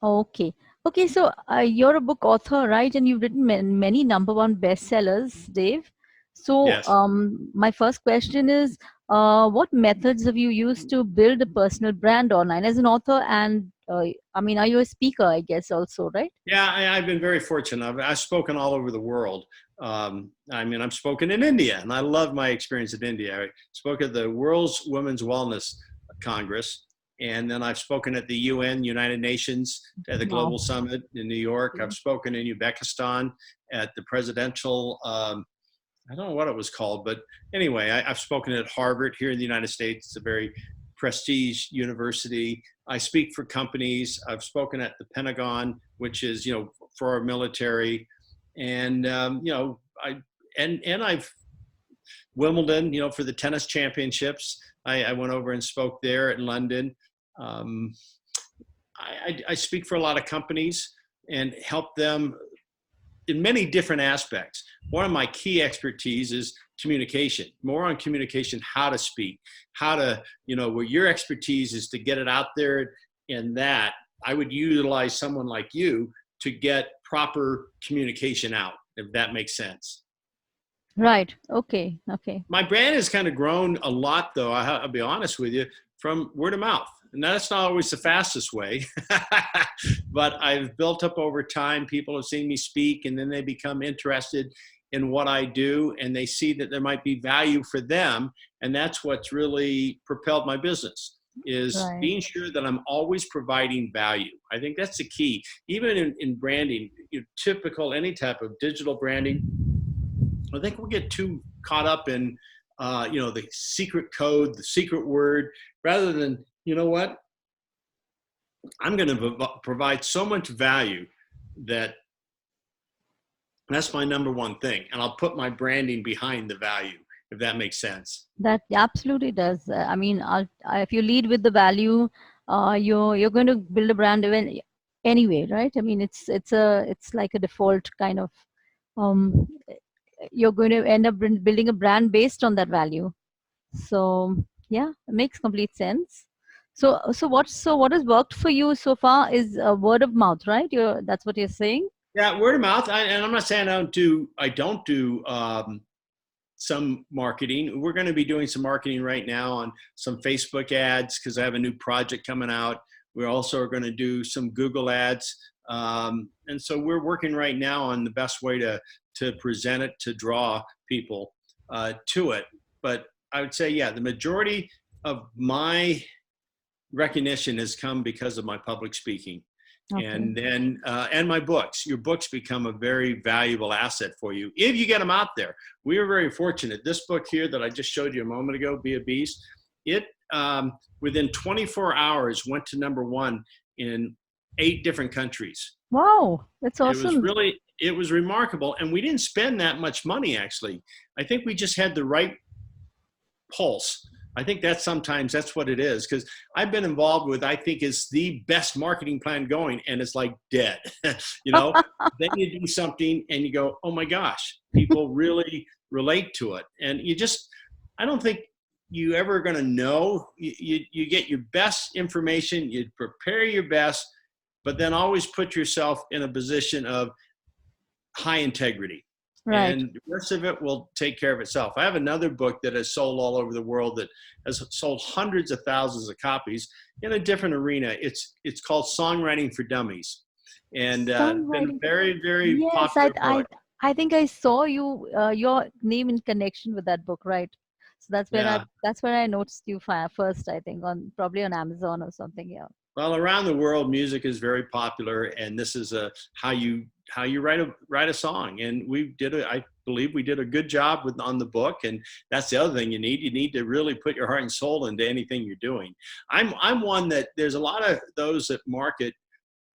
Okay. Okay, so you're a book author, right? And you've written many number one bestsellers, Dave. So, Yes. my first question is, what methods have you used to build a personal brand online as an author? And I mean, are you a speaker, I guess, also, right? Yeah, I've been very fortunate. I've spoken all over the world. I mean, I've spoken in India, and I love my experience in India. I spoke at the World's Women's Wellness Congress, and then I've spoken at the UN, United Nations, at the Wow. Global Summit in New York. I've spoken in Uzbekistan at the presidential, I don't know what it was called, but anyway, I've spoken at Harvard here in the United States. It's a very prestige university. I speak for companies. I've spoken at the Pentagon, which is, for our military. And, and I've Wimbledon, for the tennis championships. I went over and spoke there in London. Um, I speak for a lot of companies and help them in many different aspects. One of my key expertise is communication, more on communication, how to speak, how to, where your expertise is to get it out there. And that I would utilize someone like you to get proper communication out, if that makes sense. Right. Okay. Okay. My brand has kind of grown a lot, though. I'll be honest with you, from word of mouth. And that's not always the fastest way, but I've built up over time. People have seen me speak, and then they become interested in what I do, and they see that there might be value for them. And that's what's really propelled my business, is Right. being sure that I'm always providing value. I think that's the key. Even in branding, typical, any type of digital branding, I think we'll get too caught up in, the secret code, the secret word, rather than, you know what, I'm going to provide so much value that that's my number one thing. And I'll put my branding behind the value, if that makes sense. That absolutely does. I mean, if you lead with the value, you're going to build a brand even anyway, right? I mean, it's like a default kind of. Um, you're going to end up building a brand based on that value. So yeah, it makes complete sense. So what has worked for you so far is word of mouth, right? That's what you're saying. Yeah, word of mouth. And I'm not saying I don't do some marketing. We're going to be doing some marketing right now on some Facebook ads because I have a new project coming out. We also are going to do some Google ads. And so we're working right now on the best way to present it, to draw people to it. But I would say, yeah, the majority of my recognition has come because of my public speaking. Okay. And then and my books. Your books become a very valuable asset for you if you get them out there. We are very fortunate. This book here that I just showed you a moment ago, Be a Beast, it within 24 hours went to number one in 8 different countries. Wow, that's awesome. It was remarkable, and we didn't spend that much money. Actually, I think we just had the right pulse. I think sometimes that's what it is, because I've been involved with, I think, is the best marketing plan going, and it's like dead. you know, then you do something and you go, oh my gosh, people really relate to it. And I don't think you ever going to know. You get your best information, you prepare your best, but then always put yourself in a position of high integrity. Right. And the rest of it will take care of itself. I have another book that has sold all over the world, that has sold hundreds of thousands of copies in a different arena. It's called Songwriting for Dummies, and been a Songwriting. very, very Yes, popular book. I think I saw your name in connection with that book, right? So Yeah. that's where I noticed you first, I think, on probably on Amazon or something. Yeah. Well, around the world, music is very popular, and this is how you write a song. And I believe we did a good job on the book. And that's the other thing you need. You need to really put your heart and soul into anything you're doing. I'm one that there's a lot of those that market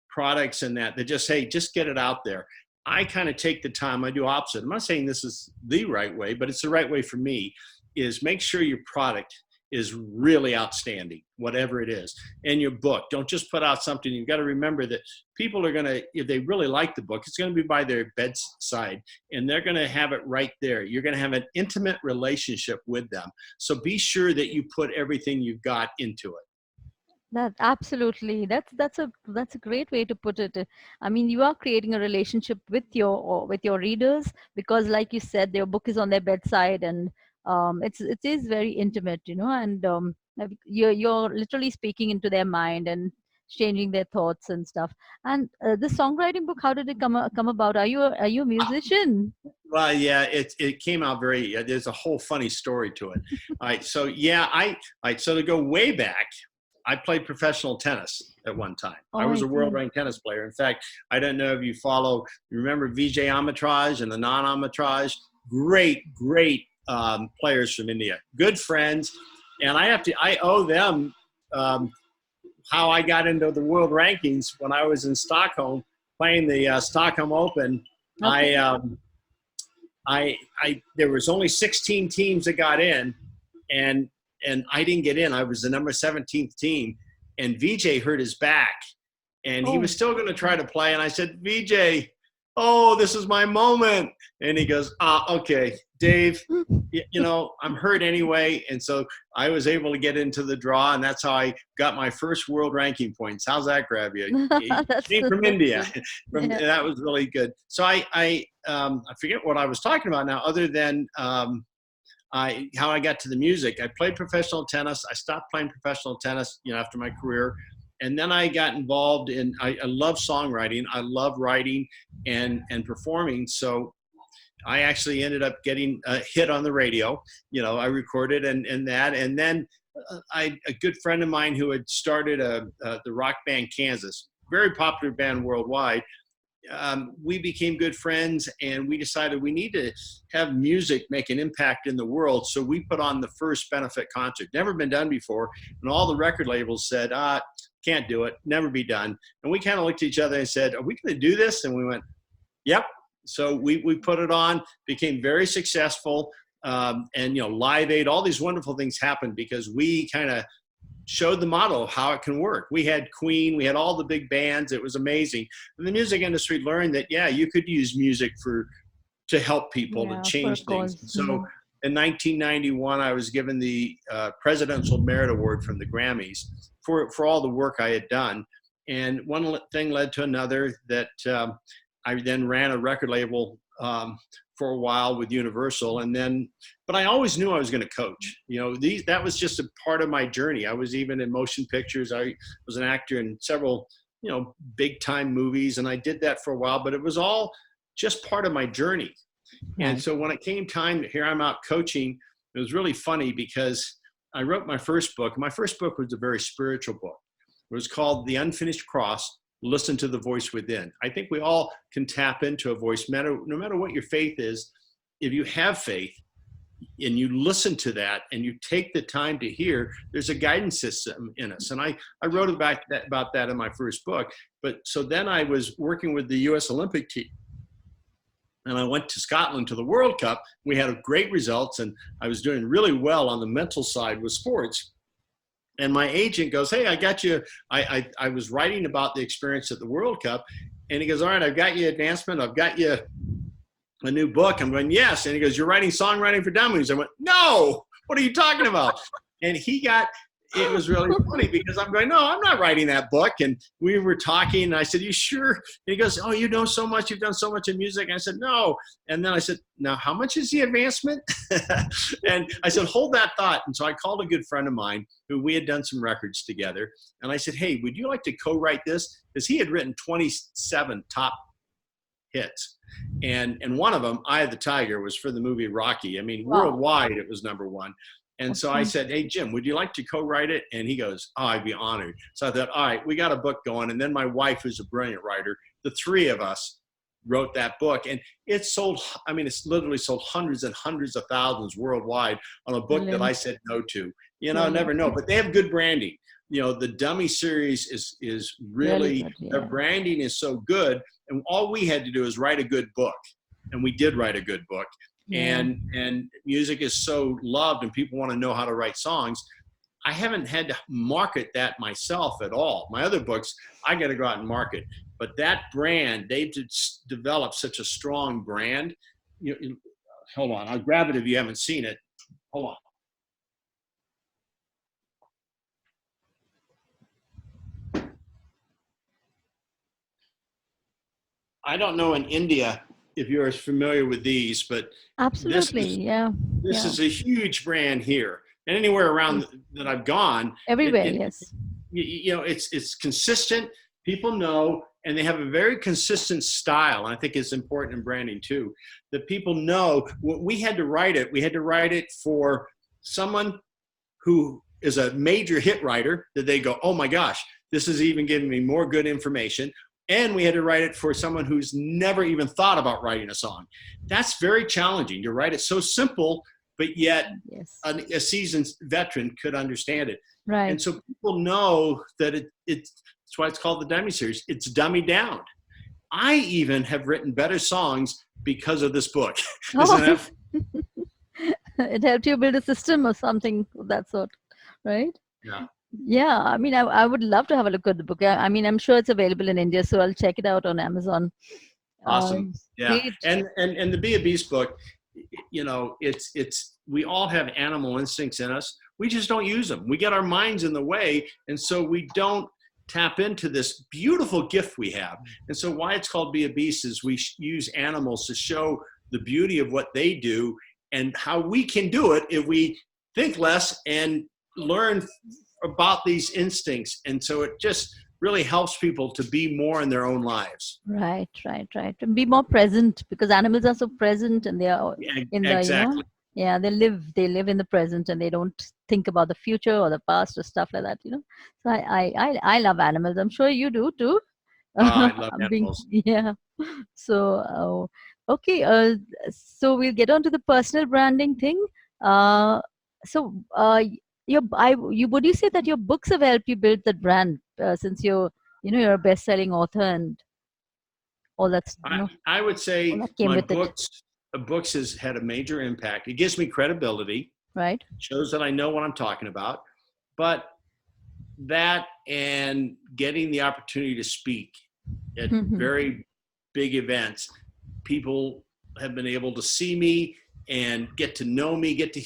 products and that just say, just get it out there. I kind of take the time. I do opposite. I'm not saying this is the right way, but it's the right way for me. Is make sure your product is really outstanding, whatever it is. And your book, don't just put out something. You've got to remember that people are going to, if they really like the book, it's going to be by their bedside, and they're going to have it right there. You're going to have an intimate relationship with them. So be sure that you put everything you've got into it. That absolutely. That's a great way to put it. I mean, you are creating a relationship with your readers because, like you said, their book is on their bedside, and it is very intimate, and you're literally speaking into their mind and changing their thoughts and stuff. And the songwriting book, how did it come about? Are you a musician? Well, yeah, it came out very. There's a whole funny story to it. All right, so yeah, all right, so to go way back, I played professional tennis at one time. I Oh, was I a world see. ranked tennis player. In fact, I don't know if you remember Vijay Amatraj and the non-Amatraj, great players from India, good friends, and I owe them um, how I got into the world rankings when I was in Stockholm playing the Stockholm Open. I Okay. um, I there was only 16 teams that got in, and I didn't get in. I was the number 17th team, and VJ hurt his back, and he was Oh. still going to try to play. And I said, VJ, oh, this is my moment. And he goes, okay, Dave, I'm hurt anyway. And so I was able to get into the draw, and that's how I got my first world ranking points. How's that grab you? He came from That's India. good. From Yeah. that was really good. So I forget what I was talking about now, other than how I got to the music. I played professional tennis. I stopped playing professional tennis, after my career, and then I got involved in. I love songwriting. I love writing and performing. So I actually ended up getting a hit on the radio. I recorded and that, and then a good friend of mine who had started the rock band Kansas, very popular band worldwide. We became good friends, and we decided we need to have music make an impact in the world. So we put on the first benefit concert, never been done before, and all the record labels said, can't do it, never be done. And we kind of looked at each other and said, are we going to do this? And we went, yep. So we put it on, became very successful, and Live Aid, all these wonderful things happened because we kind of showed the model of how it can work. We had Queen, we had all the big bands. It was amazing. And the music industry learned that, yeah, you could use music to help people, to Yeah, for a change things. cause. So in 1991, I was given the Presidential Merit Award from the Grammys for all the work I had done. And one thing led to another that I then ran a record label for a while with Universal, and then, but I always knew I was going to coach. That was just a part of my journey. I was even in motion pictures. I was an actor in several, big time movies, and I did that for a while. But it was all just part of my journey. And Right. so when it came time, here I'm out coaching. It was really funny because I wrote my first book. My first book was a very spiritual book. It was called The Unfinished Cross. Listen to the voice within. I think we all can tap into a voice, no matter what your faith is. If you have faith and you listen to that and you take the time to hear, there's a guidance system in us. And I wrote about that in my first book. But so then I was working with the US Olympic team, and I went to Scotland to the World Cup. We had great results, and I was doing really well on the mental side with sports. And my agent goes, hey, I got you. I was writing about the experience at the World Cup. And he goes, all right, I've got you advancement. I've got you a new book. I'm going, yes. And he goes, you're writing Songwriting for Dummies. I went, no, what are you talking about? And it was really funny because I'm going, no, I'm not writing that book. And we were talking, and I said, you sure? And he goes, oh, you know so much. You've done so much in music. And I said, no. And then I said, now, how much is the advancement? And I said, hold that thought. And so I called a good friend of mine who we had done some records together. And I said, hey, would you like to co-write this? Because he had written 27 top hits. And one of them, Eye of the Tiger, was for the movie Rocky. I mean, Wow. worldwide, it was number one. And so I Okay. said, hey, Jim, would you like to co-write it? And he goes, oh, I'd be honored. So I thought, all right, we got a book going. And then my wife, who's a brilliant writer, the three of us wrote that book. And it's literally sold hundreds and hundreds of thousands worldwide on a book that I Brilliant. said no to. Never Brilliant. know. But they have good branding. The Dummy series is Really really, good. their Yeah. branding is so good. And all we had to do is write a good book. And we did write a good book. Yeah. And music is so loved, and people want to know how to write songs. I haven't had to market that myself at all. My other books, I got to go out and market. But that brand, they've developed such a strong brand. Hold on, I'll grab it if you haven't seen it. Hold on. I don't know in India if you're as familiar with these, but this Absolutely. is Yeah. this Yeah. is a huge brand here, and anywhere around Yes. that I've gone, Everywhere. it Yes. it's consistent. People know, and they have a very consistent style. And I think it's important in branding too, that people know. When we had to write it, we had to write it for someone who is a major hit writer, that they go, oh my gosh, this is even giving me more good information. And we had to write it for someone who's never even thought about writing a song. That's very challenging to write it so simple, but yet Yes. a seasoned veteran could understand it. Right. And so people know that that's why it's called the Dummy series. It's dummy down. I even have written better songs because of this book. Isn't Oh, that? it helped you build a system or something of that sort, right? Yeah. Yeah, I mean, I would love to have a look at the book. I mean, I'm sure it's available in India, so I'll check it out on Amazon. Awesome. Yeah. Great. And the Be a Beast book, it's we all have animal instincts in us. We just don't use them. We get our minds in the way, and so we don't tap into this beautiful gift we have. And so why it's called Be a Beast is we use animals to show the beauty of what they do and how we can do it if we think less and learn about these instincts. And so it just really helps people to be more in their own lives. Right, right, right. And be more present because animals are so present and they are Yeah, in the, exactly. yeah, they live in the present and they don't think about the future or the past or stuff like that. So I love animals. I'm sure you do too. I love I'm being, animals. yeah. So, okay. So we'll get on to the personal branding thing. So, would you say that your books have helped you build that brand since you're a best-selling author and all that's, I would all say that came my with it, books has had a major impact. It gives me credibility, right? shows that I know what I'm talking about. But that and getting the opportunity to speak at very big events, people have been able to see me and get to know me, get to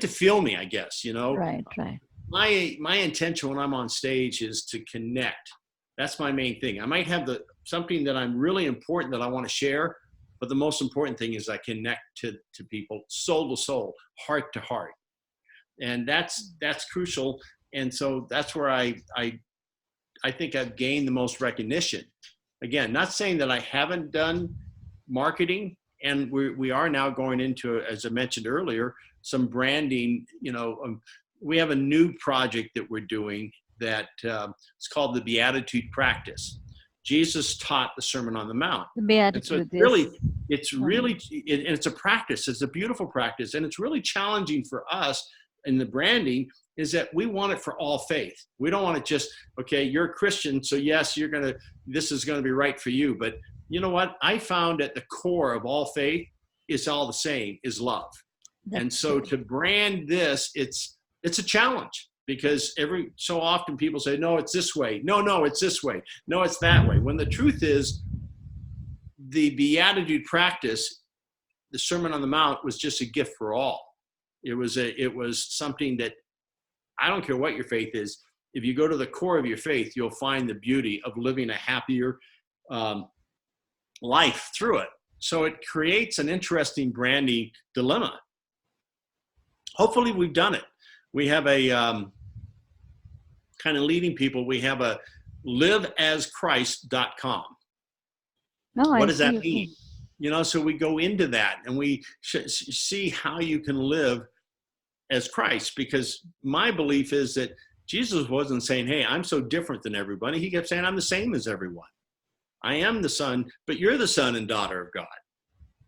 feel me, I guess. Right, right. My intention when I'm on stage is to connect. That's my main thing. I might have something that I'm really important that I want to share, but the most important thing is I connect to people, soul to soul, heart to heart, and that's crucial. And so that's where I think I've gained the most recognition. Again, not saying that I haven't done marketing, and we are now going into, as I mentioned earlier, some branding. We have a new project that we're doing that it's called the Beatitude Practice. Jesus taught the Sermon on the Mount. The And so beatitude, yes. it's a practice. It's a beautiful practice. And it's really challenging for us in the branding is that we want it for all faith. We don't want it just, okay, you're a Christian, so yes, this is going to be right for you. But you know what? I found at the core of all faith is all the same, is love. And so to brand this, it's a challenge because every so often people say, no, it's this way. No, it's this way. No, it's that way. When the truth is, the Beatitude practice, the Sermon on the Mount, was just a gift for all. It was something that, I don't care what your faith is. If you go to the core of your faith, you'll find the beauty of living a happier life through it. So it creates an interesting branding dilemma. Hopefully we've done it. We have a kind of leading people. We have a liveaschrist.com. No, What I does that see. mean? So we go into that and we see how you can live as Christ, because my belief is that Jesus wasn't saying, hey, I'm so different than everybody. He kept saying, I'm the same as everyone. I am the son, but you're the son and daughter of God.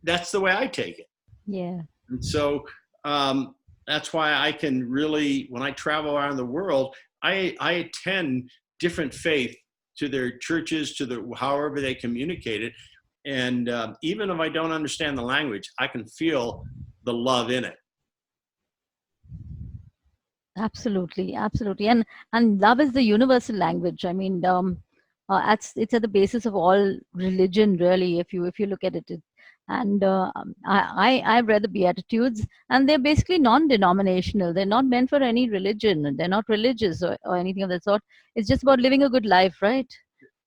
That's the way I take it. Yeah. And so that's why I can really, when I travel around the world, I attend different faith to their churches, to however they communicate it. And even if I don't understand the language, I can feel the love in it. Absolutely, absolutely, and love is the universal language. I mean, it's at the basis of all religion, really. If you look at it, and I've read the Beatitudes, and they're basically non-denominational. They're not meant for any religion. They're not religious or anything of that sort. It's just about living a good life, right?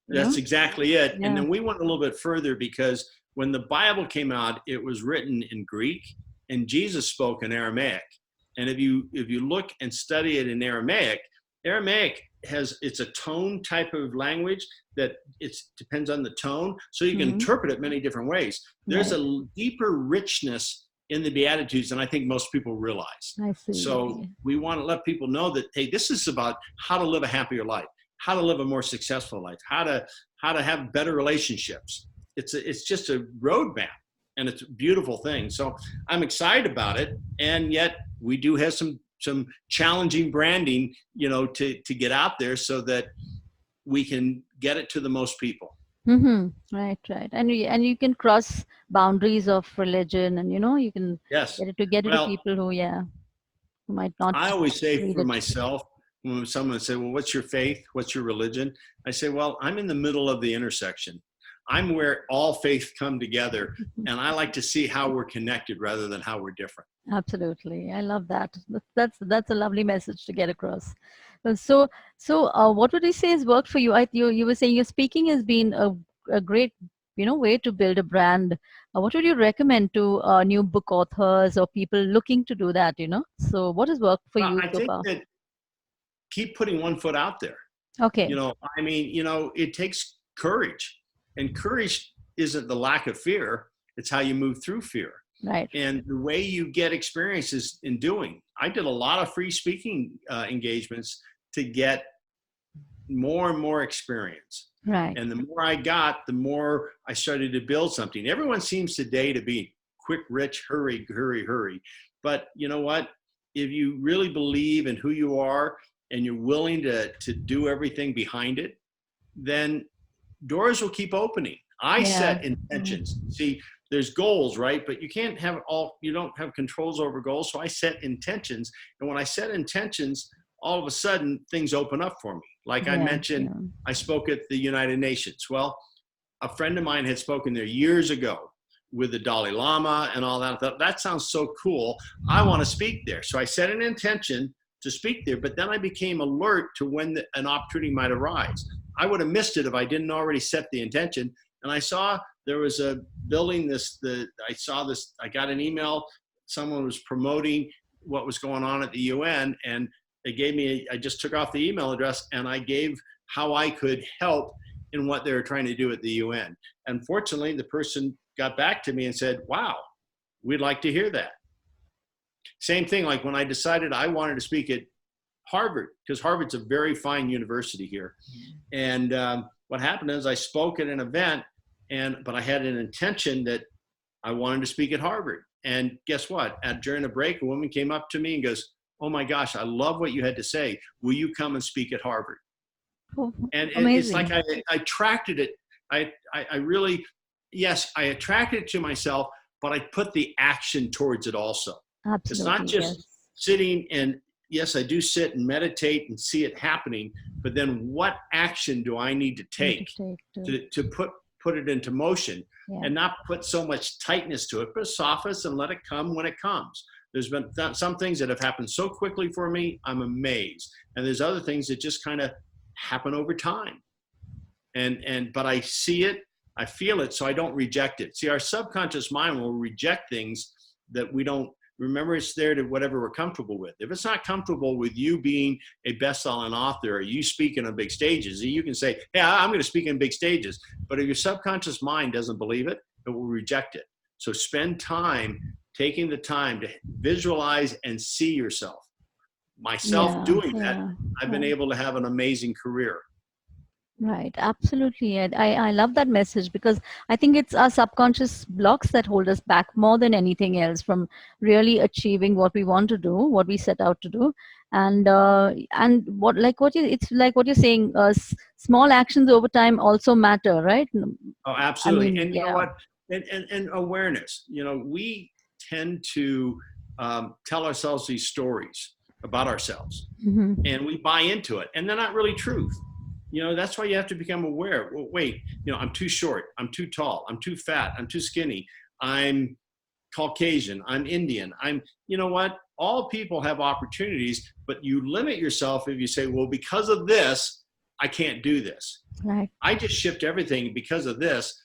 you know? That's exactly it. And Yeah. then we went a little bit further because when the Bible came out, it was written in Greek and Jesus spoke in Aramaic. And if you look and study it in Aramaic, Aramaic it's a tone type of language that it depends on the tone. So you can Hmm. interpret it many different ways. There's Right. a deeper richness in the Beatitudes than I think most people realize. I see. So we want to let people know that, hey, this is about how to live a happier life, how to live a more successful life, how to have better relationships. It's just a roadmap, and it's a beautiful thing. So I'm excited about it, and yet we do have some challenging branding, to get out there so that we can get it to the most people. Hmm. Right, right. And you can cross boundaries of religion, and you can Yes. get it to Well, people who might not I always say read for it. myself, when someone say, well, what's your faith? What's your religion? I say, well, I'm in the middle of the intersection. I'm where all faiths come together. And I like to see how we're connected rather than how we're different. Absolutely. I love that. That's a lovely message to get across. So what would you say has worked for you? You were saying your speaking has been a great, way to build a brand. What would you recommend to new book authors or people looking to do that, So what has worked for Well, you I so think far? that keep putting one foot out there. Okay. It takes courage, and courage isn't the lack of fear. It's how you move through fear. Right. And the way you get experiences in doing. I did a lot of free speaking engagements to get more and more experience. Right. And the more I got, the more I started to build something. Everyone seems today to be quick, rich, hurry, hurry, hurry. But you know what? If you really believe in who you are and you're willing to do everything behind it, then doors will keep opening. I Yeah. set intentions. See, there's goals, right? But you don't have controls over goals. So I set intentions. And when I set intentions, all of a sudden things open up for me. Like I Yeah. mentioned, Yeah. I spoke at the United Nations. Well, a friend of mine had spoken there years ago with the Dalai Lama and all that. I thought, that sounds so cool. I want to speak there. So I set an intention to speak there, but then I became alert to when an opportunity might arise. I would have missed it if I didn't already set the intention. And I saw there was a building I got an email, someone was promoting what was going on at the UN, and they gave me, I just took off the email address and I gave how I could help in what they were trying to do at the UN. Unfortunately, the person got back to me and said, wow, we'd like to hear that. Same thing, like when I decided I wanted to speak at Harvard, because Harvard's a very fine university here. And what happened is I spoke at an event, but I had an intention that I wanted to speak at Harvard. And guess what? During a break, a woman came up to me and goes, oh my gosh, I love what you had to say. Will you come and speak at Harvard? Oh, And it's like amazing. I attracted it. I really, yes, I attracted it to myself, but I put the action towards it also. It's not Absolutely. Yes. just sitting and, yes, I do sit and meditate and see it happening, but then what action do I need to Need to take take to. to put it into motion, Yeah. and not put so much tightness to it, but soften and let it come when it comes. There's been some things that have happened so quickly for me, I'm amazed. And there's other things that just kind of happen over time. But I see it, I feel it, so I don't reject it. See, our subconscious mind will reject things that we don't remember. It's there to whatever we're comfortable with. If it's not comfortable with you being a best-selling author or you speaking on big stages, you can say, hey, I'm going to speak on big stages. But if your subconscious mind doesn't believe it, it will reject it. So spend time taking the time to visualize and see yourself. Myself Yeah. doing that, Yeah. I've been able to have an amazing career. Right, absolutely. And I love that message because I think it's our subconscious blocks that hold us back more than anything else from really achieving what we want to do, what we set out to do. And it's like what you're saying, small actions over time also matter, right? Oh, I absolutely. mean, And you know yeah. what? And awareness. We tend to tell ourselves these stories about ourselves, Hmm. and we buy into it, and they're not really truth. That's why you have to become aware. Well, wait, I'm too short, I'm too tall, I'm too fat, I'm too skinny, I'm Caucasian, I'm Indian, you know what? All people have opportunities, but you limit yourself if you say, well, because of this, I can't do this. Right. I just shift everything because of this.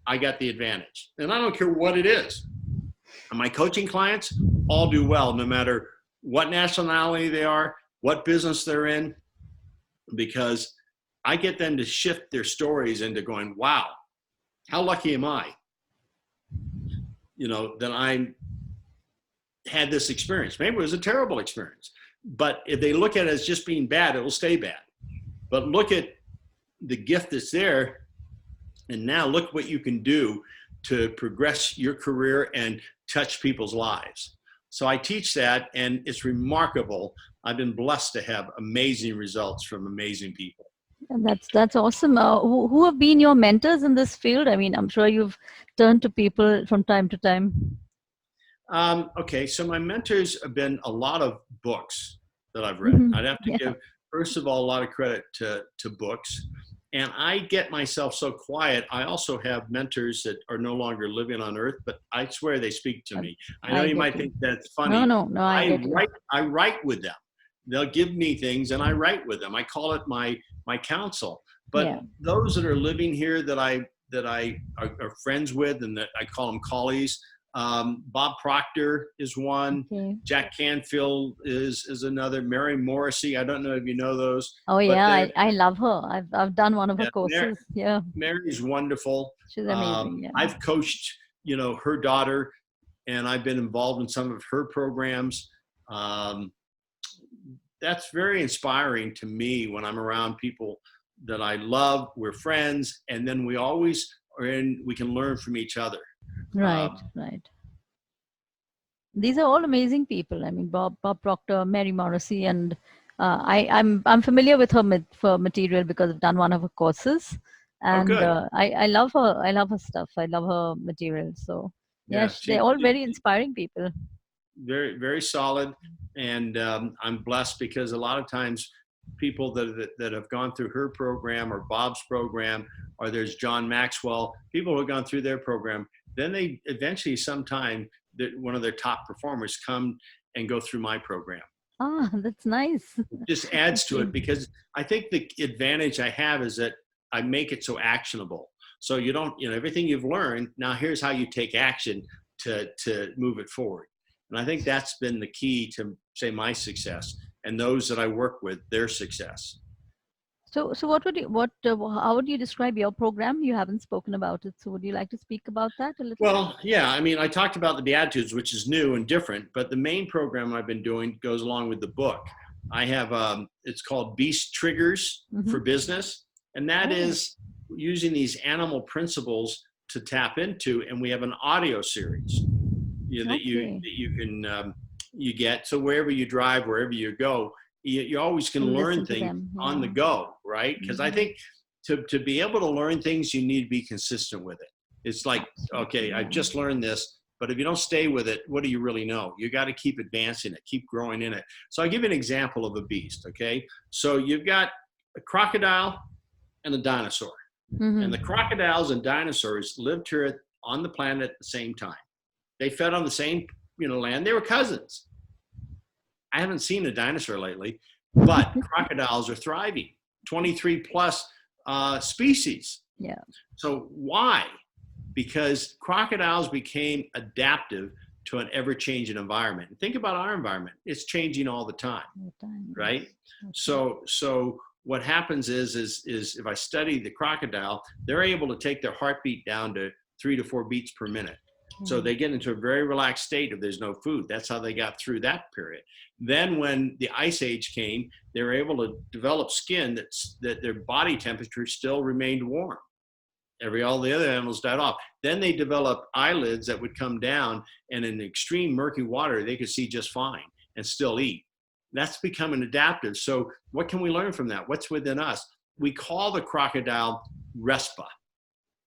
I got the advantage. And I don't care what it is. And my coaching clients all do well, no matter what nationality they are, what business they're in, because I get them to shift their stories into going, wow, how lucky am I, that I had this experience. Maybe it was a terrible experience, but if they look at it as just being bad, it will stay bad. But look at the gift that's there, and now look what you can do to progress your career and touch people's lives. So I teach that, and it's remarkable. I've been blessed to have amazing results from amazing people. And that's awesome. Who have been your mentors in this field? I mean, I'm sure you've turned to people from time to time. Okay, so my mentors have been a lot of books that I've read. I'd have to give, first of all, a lot of credit to books. And I get myself so quiet. I also have mentors that are no longer living on earth, but I swear they speak to me. I know you might think that's funny. No, I write with them. They'll give me things and I write with them. I call it my counsel. But those that are living here that I are friends with and that I call them colleagues, Bob Proctor is one. Okay. Jack Canfield is another. Mary Morrissey. I don't know if you know those. Oh yeah, I love her. I've done one of her courses. Mary's wonderful. She's amazing. I've coached, her daughter, and I've been involved in some of her programs. That's very inspiring to me when I'm around people that I love. We're friends, and then we always we can learn from each other. Right. These are all amazing people. I mean, Bob Proctor, Mary Morrissey, and I'm familiar with her material because I've done one of her courses, and I love her. I love her stuff. I love her material. So they're all very inspiring people. Very, very solid, and I'm blessed because a lot of times people that have gone through her program or Bob's program, or there's John Maxwell, people who have gone through their program, then they eventually sometime that one of their top performers come and go through my program. Ah, that's nice. It just adds to it because I think the advantage I have is that I make it so actionable. So you don't, everything you've learned, now here's how you take action to move it forward. And I think that's been the key to, say, my success and those that I work with, their success. So how would you describe your program? You haven't spoken about it. So would you like to speak about that a little? Well, yeah, I mean, I talked about the Beatitudes, which is new and different, but the main program I've been doing goes along with the book. I have, it's called Beast Triggers for Business. And that is using these animal principles to tap into. And we have an audio series that you can you get. So wherever you drive, wherever you go, you always can learn things on the go, right? Because I think to be able to learn things, you need to be consistent with it. It's like, okay, I've just learned this, but if you don't stay with it, what do you really know? You got to keep advancing it, keep growing in it. So I'll give you an example of a beast, okay? So you've got a crocodile and a dinosaur. And the crocodiles and dinosaurs lived here on the planet at the same time. They fed on the same land. They were cousins. I haven't seen a dinosaur lately, but crocodiles are thriving. 23 plus species. Yeah. So why? Because crocodiles became adaptive to an ever-changing environment. And think about our environment. It's changing all the time, right? So what happens is if I study the crocodile, they're able to take their heartbeat down to 3 to 4 beats per minute. So they get into a very relaxed state if there's no food. That's how they got through that period. Then when the ice age came, they were able to develop skin that their body temperature still remained warm. All the other animals died off. Then they developed eyelids that would come down, and in extreme murky water, they could see just fine and still eat. That's becoming adaptive. So what can we learn from that? What's within us? We call the crocodile RESPA.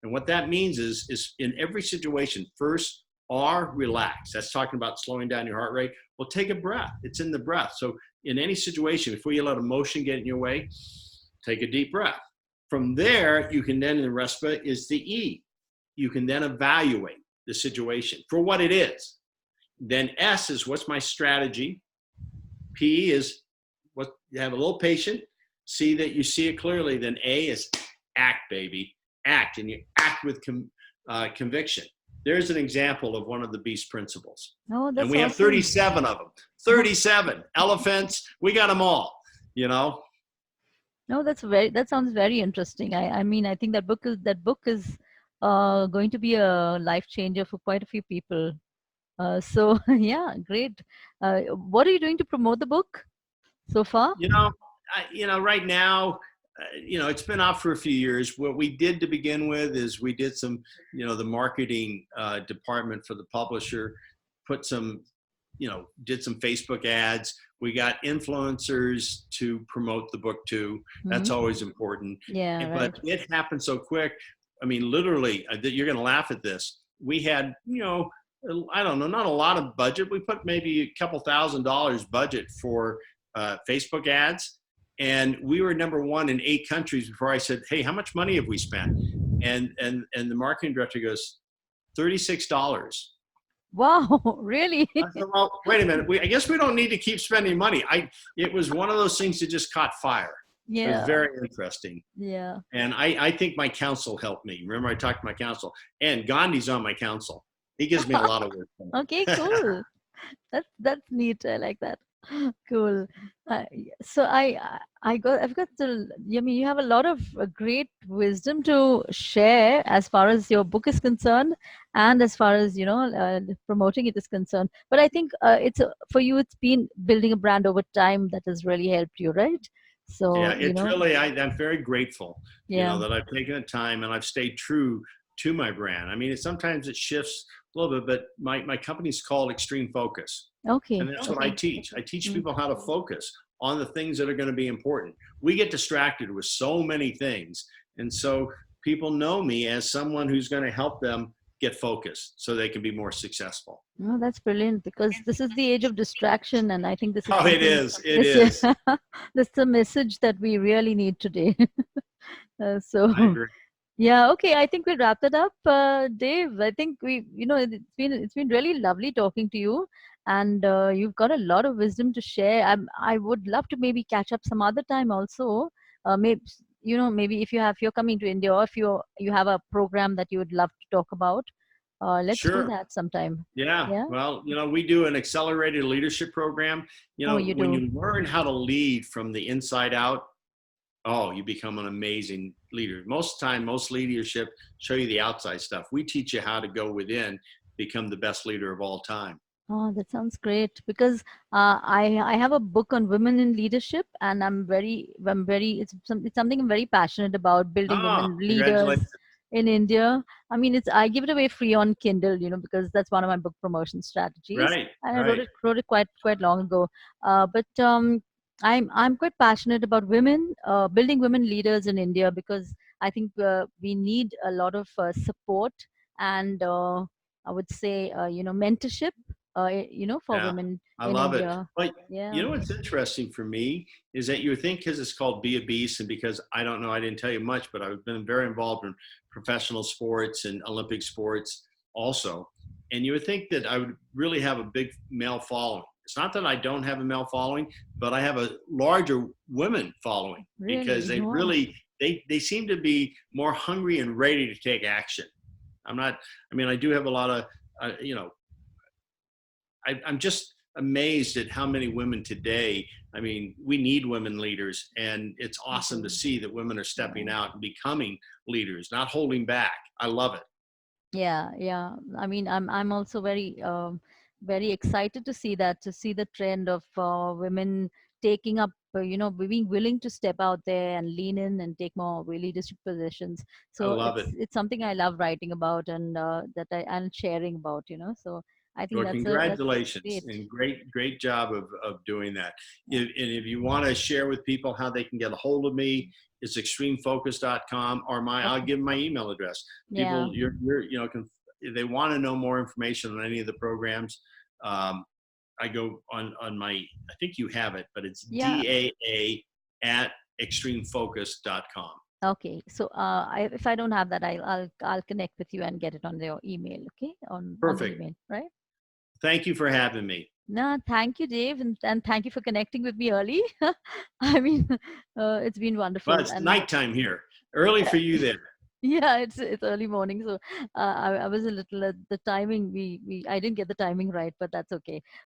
And what that means is in every situation, first, relax. That's talking about slowing down your heart rate. Well, take a breath. It's in the breath. So in any situation, before you let emotion get in your way, take a deep breath. From there, you can then, in RESPA is the E. You can then evaluate the situation for what it is. Then S is what's my strategy. P is have a little patience. see that you see it clearly. Then A is act, baby, act, and you act with conviction. There's an example of one of the Beast principles. Oh, And that's we have awesome. 37 of them. 37 elephants. We got them all, you know? No, that sounds very interesting. I mean, I think that book is going to be a life changer for quite a few people. So yeah, great. What are you doing to promote the book so far? You know, right now, it's been out for a few years. What we did to begin with is we did some, the marketing department for the publisher, put some, did some Facebook ads. We got influencers to promote the book too. That's Hmm. always important. Yeah, But right. it happened so quick. I mean, literally, you're going to laugh at this. We had, I don't know, not a lot of budget. We put maybe a couple $1,000 budget for Facebook ads, and we were number one in 8 countries before I said, "Hey, how much money have we spent?" And the marketing director goes, $36. Wow, really? I said, "Well, wait a minute. I guess we don't need to keep spending money." It was one of those things that just caught fire. It was Yeah, very interesting. yeah. And I think my counsel helped me. Remember, I talked to my counsel, and Gandhi's on my counsel. He gives me a lot of work. Okay, cool. That's neat. I like that. Cool. So I've got the. I mean, you have a lot of great wisdom to share as far as your book is concerned, and as far as promoting it is concerned. But I think for you, it's been building a brand over time that has really helped you, right? Yeah, So it's really, I'm very grateful, yeah. that I've taken the time and I've stayed true to my brand. I mean, sometimes it shifts a little bit, but my company's called Extreme Focus. And Okay. that's what I Okay. teach. I teach Mm. people how to focus on the things that are going to be important. We get distracted with so many things. And so people know me as someone who's going to help them get focused so they can be more successful. No, that's brilliant because this is the age of distraction, and I think this is Oh, it something. is. It This is. That's the message that we really need today. I So agree. yeah, okay. I think we wrapped it up, Dave. I think it's been really lovely talking to you, and you've got a lot of wisdom to share. I would love to maybe catch up some other time also. Maybe maybe if you're coming to India, or if you have a program that you would love to talk about, let's do Sure. that sometime. Yeah, Yeah. well, we do an accelerated leadership program. Oh, you When do. you learn how to lead from the inside out, oh, you become an amazing leader. Most of the time, most leadership show you the outside stuff. We teach you how to go within, become the best leader of all time. Oh, that sounds great because I have a book on women in leadership, and I'm very it's something I'm very passionate about, building Oh, women leaders congratulations. in India. I mean, I give it away free on Kindle, because that's one of my book promotion strategies, Right, and I wrote right. it quite long ago. But I'm quite passionate about women, building women leaders in India, because I think we need a lot of support and I would say mentorship for Yeah, women I in love it. India. But Yeah. what's interesting for me is that you think because it's called Be a Beast, and because I don't know, I didn't tell you much, but I've been very involved in professional sports and Olympic sports also. And you would think that I would really have a big male following. It's not that I don't have a male following, but I have a larger women following because Really? they Wow. really they seem to be more hungry and ready to take action. I'm not. I mean, I do have a lot of I'm just amazed at how many women today. I mean, we need women leaders, and it's We awesome to do. see that women are Yeah. stepping out and becoming leaders, not holding back. I love it. Yeah, yeah. I mean, I'm also very excited to see the trend of women taking up, being willing to step out there and lean in and take more leadership positions. I So love it. it's something I love writing about, and that I and sharing about. So I think Well, that's congratulations great. and great job of doing that. And if you want to share with people how they can get a hold of me, it's extremefocus.com, or I'll Okay. give my email address. Yeah. People, if they want to know more information on any of the programs, um, I go on my, I think you have it, but it's Yeah. DAA at extremefocus.com. Okay. So if I don't have that, I'll connect with you and get it on your email. Okay. On the Perfect. email, right? Thank you for having me. No, thank you, Dave, and thank you for connecting with me early. I mean, it's been Well, wonderful, it's and nighttime here. Early for you there. yeah, it's early morning, so I was a little the timing. We I didn't get the timing right, but that's okay.